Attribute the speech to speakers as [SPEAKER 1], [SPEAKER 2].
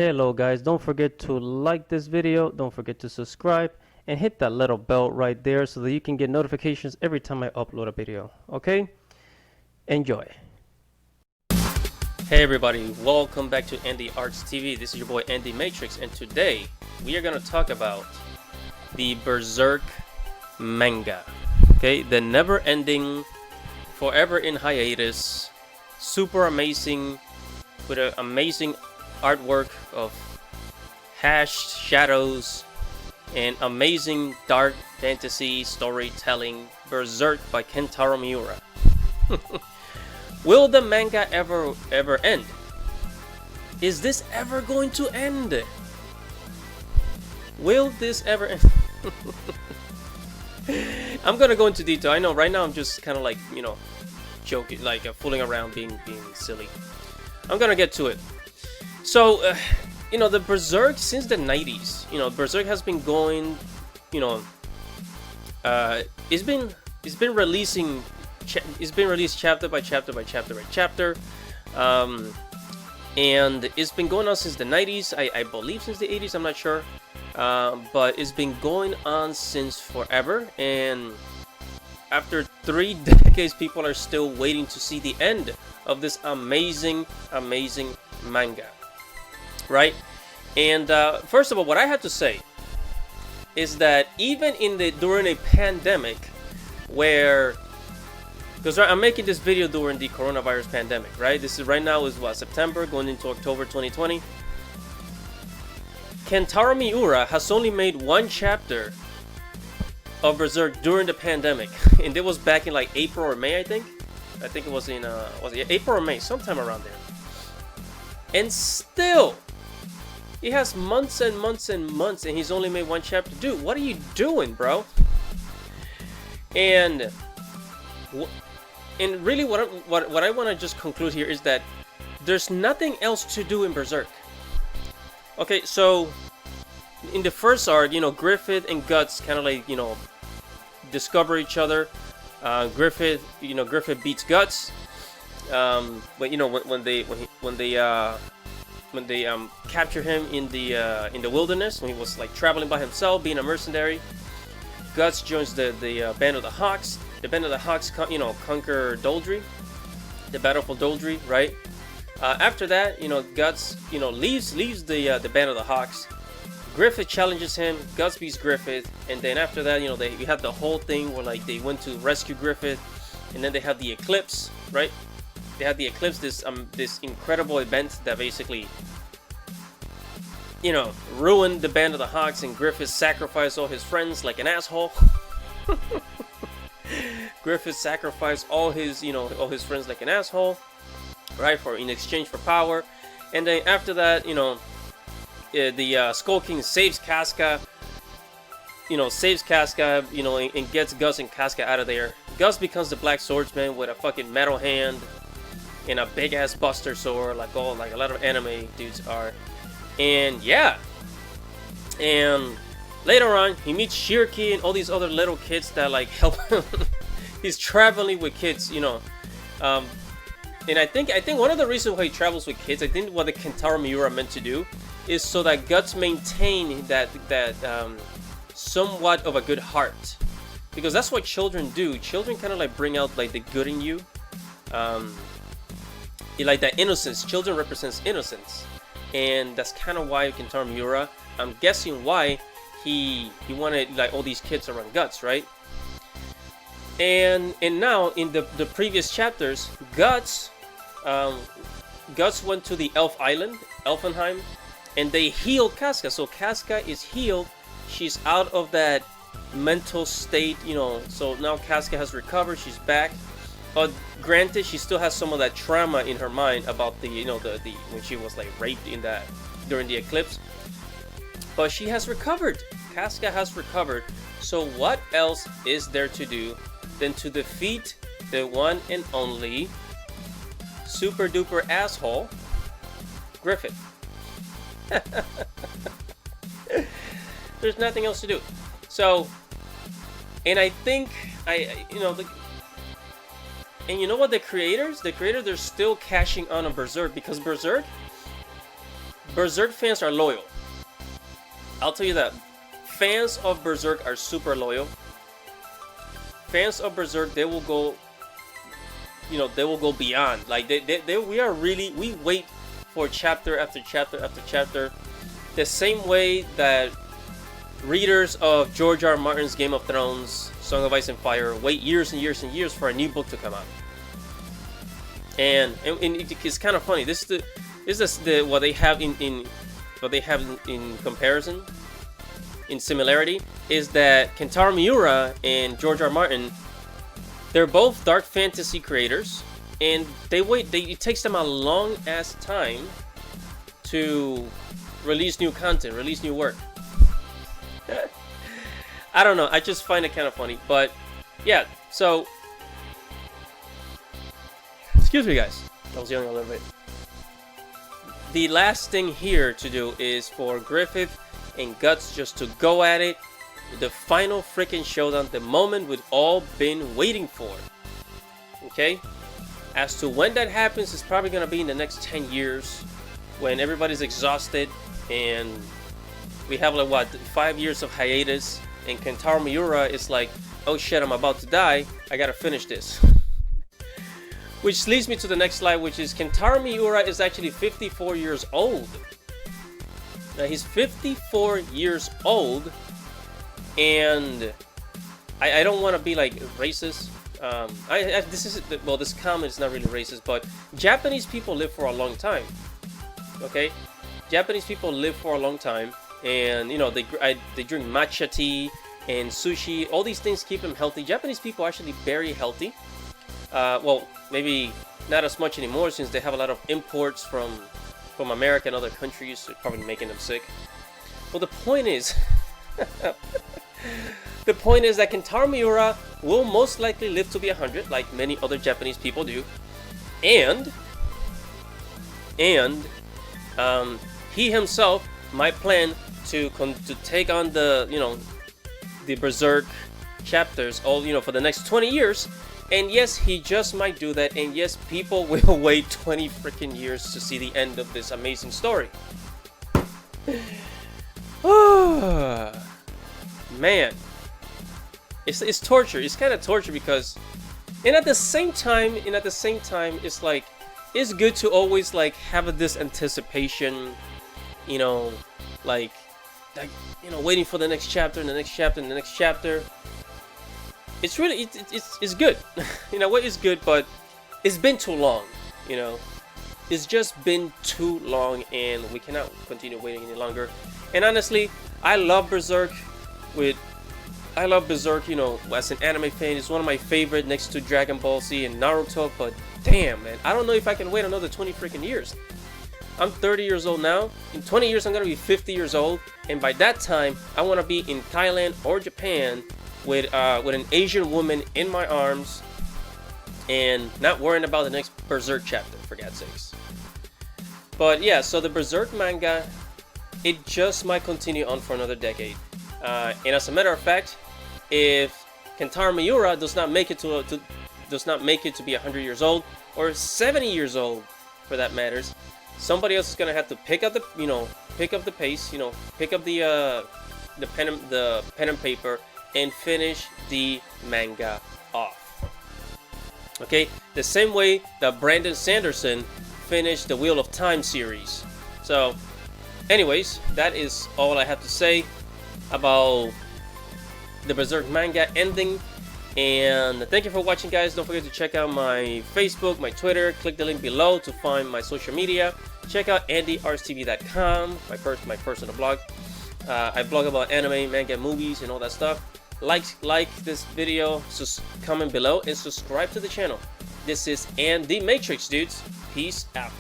[SPEAKER 1] Hello guys, don't forget to like this video, don't forget to subscribe, and hit that little bell right there so that you can get notifications every time I upload a video, okay? Enjoy. Hey everybody, welcome back to andyartstv. This is your boy Andy Matrix, and today we are going to talk about the Berserk Manga, okay? The never-ending, forever in hiatus, super amazing, with an amazing artwork of hashed shadows and amazing dark fantasy storytelling, Berserk by Kentaro Miura. Will the manga ever end? Is this ever going to end? Will this ever end? I'm gonna go into detail. I know right now I'm just kind of like, you know, joking, like fooling around, being silly. I'm gonna get to it. So, you know, the Berserk since the 90s, you know, Berserk has been going, you know, it's been releasing, it's been released chapter by chapter by chapter by chapter, and it's been going on since the 90s, I believe since the 80s, I'm not sure, but it's been going on since forever, and after 3 decades, people are still waiting to see the end of this amazing manga. Right? And first of all, what I have to say is that even during a pandemic, where, because I'm making this video during the coronavirus pandemic, right? This is right now is what, September going into October 2020. Kentaro Miura has only made 1 chapter of Berserk during the pandemic, and it was back in like April or May, I think. I think it was in was it April or May, sometime around there. And still, he has months and months and months, and he's only made 1 chapter. Dude, what are you doing, bro? And really, what I want to just conclude here is that there's nothing else to do in Berserk. Okay, so in the first arc, you know, Griffith and Guts kind of like, you know, discover each other. Griffith beats Guts. But you know, when they capture him in the wilderness, when he was like traveling by himself, being a mercenary, Guts joins the band of the Hawks. The band of the Hawks, you know, conquer Doldry, the battle for Doldry, right? After that, you know, Guts, you know, leaves the band of the Hawks. Griffith challenges him. Guts beats Griffith, and then after that, you know, we have the whole thing where like they went to rescue Griffith, and then they have the eclipse, right? They had the eclipse, this incredible event that basically, you know, ruined the band of the Hawks, and Griffith sacrificed all his friends like an asshole. Griffith sacrificed all his friends like an asshole, right? In exchange for power. And then after that, you know, the Skull King saves Casca. You know, and gets Gus and Casca out of there. Gus becomes the Black Swordsman with a fucking metal hand and a big ass buster sword, like a lot of anime dudes are. And yeah, and later on he meets Shirky and all these other little kids that like help him. He's traveling with kids, you know, and I think one of the reasons why he travels with kids, I think what the Kentaro Miura meant to do is so that Guts maintain that somewhat of a good heart, because that's what children do. Children kind of like bring out like the good in you. Like that innocence. Children represents innocence, and that's kind of why Kentaro Miura, I'm guessing why he wanted like all these kids around Guts, right? And now in the previous chapters, Guts went to the Elf Island, Elfenheim, and they healed Casca. So Casca is healed. She's out of that mental state, you know. So now Casca has recovered. She's back. Granted, she still has some of that trauma in her mind about the, you know, the when she was like raped during the eclipse. But she has recovered. Casca has recovered. So what else is there to do than to defeat the one and only super duper asshole Griffith? There's nothing else to do. So, and I think and you know what, the creators, they're still cashing on Berserk, because Berserk Berserk fans are loyal. I'll tell you that. Fans of Berserk are super loyal. Fans of Berserk, they will go, you know, they will go beyond. Like we wait for chapter after chapter after chapter, the same way that readers of George R. R. Martin's Game of Thrones, Song of Ice and Fire wait years and years and years for a new book to come out. And it's kind of funny. This is the what they have in comparison, in similarity, is that Kentaro Miura and George R. R. Martin, they're both dark fantasy creators, and it takes them a long ass time to release new content, release new work. I don't know, I just find it kind of funny. But yeah, so excuse me guys, I was yelling a little bit. The last thing here to do is for Griffith and Guts just to go at it. The final freaking showdown, the moment we've all been waiting for. Okay? As to when that happens, it's probably gonna be in the next 10 years when everybody's exhausted and we have like what, 5 years of hiatus, and Kentaro Miura is like, oh shit, I'm about to die, I gotta finish this. Which leads me to the next slide, which is Kentaro Miura is actually 54 years old. Now he's 54 years old, and I don't want to be like racist. This comment is not really racist, but Japanese people live for a long time. Okay, Japanese people live for a long time, and you know they drink matcha tea and sushi. All these things keep them healthy. Japanese people are actually very healthy. Well, maybe not as much anymore since they have a lot of imports from America and other countries, so probably making them sick. Well, the point is, the point is that Kentaro Miura will most likely live to be 100, like many other Japanese people do, and he himself might plan to take on the Berserk chapters all for the next 20 years. And yes, he just might do that, and yes, people will wait 20 freaking years to see the end of this amazing story. Man, it's torture. It's kind of torture because, and at the same time, it's like it's good to always like have this anticipation, waiting for the next chapter and the next chapter and the next chapter. It's really it's good. What is good, but it's been too long. It's just been too long, and we cannot continue waiting any longer. And honestly, I love Berserk. As an anime fan, it's one of my favorite next to Dragon Ball Z and Naruto. But damn, man, I don't know if I can wait another 20 freaking years. I'm 30 years old now. In 20 years, I'm gonna be 50 years old, and by that time, I want to be in Thailand or Japan with an Asian woman in my arms and not worrying about the next Berserk chapter, for God's sakes. But yeah, so the Berserk manga, it just might continue on for another decade. And as a matter of fact, if Kentaro Miura does not make it to be 100 years old or 70 years old, for that matters, somebody else is gonna have to pick up the pace, pick up the pen and paper, and finish the manga off. Okay, the same way that Brandon Sanderson finished the Wheel of Time series. So, anyways, that is all I have to say about the Berserk manga ending. And thank you for watching, guys. Don't forget to check out my Facebook, my Twitter. Click the link below to find my social media. Check out andyartstv.com, my personal blog. I blog about anime, manga, movies, and all that stuff. Like this video, comment below, and subscribe to the channel. This is And the Matrix, dudes. Peace out.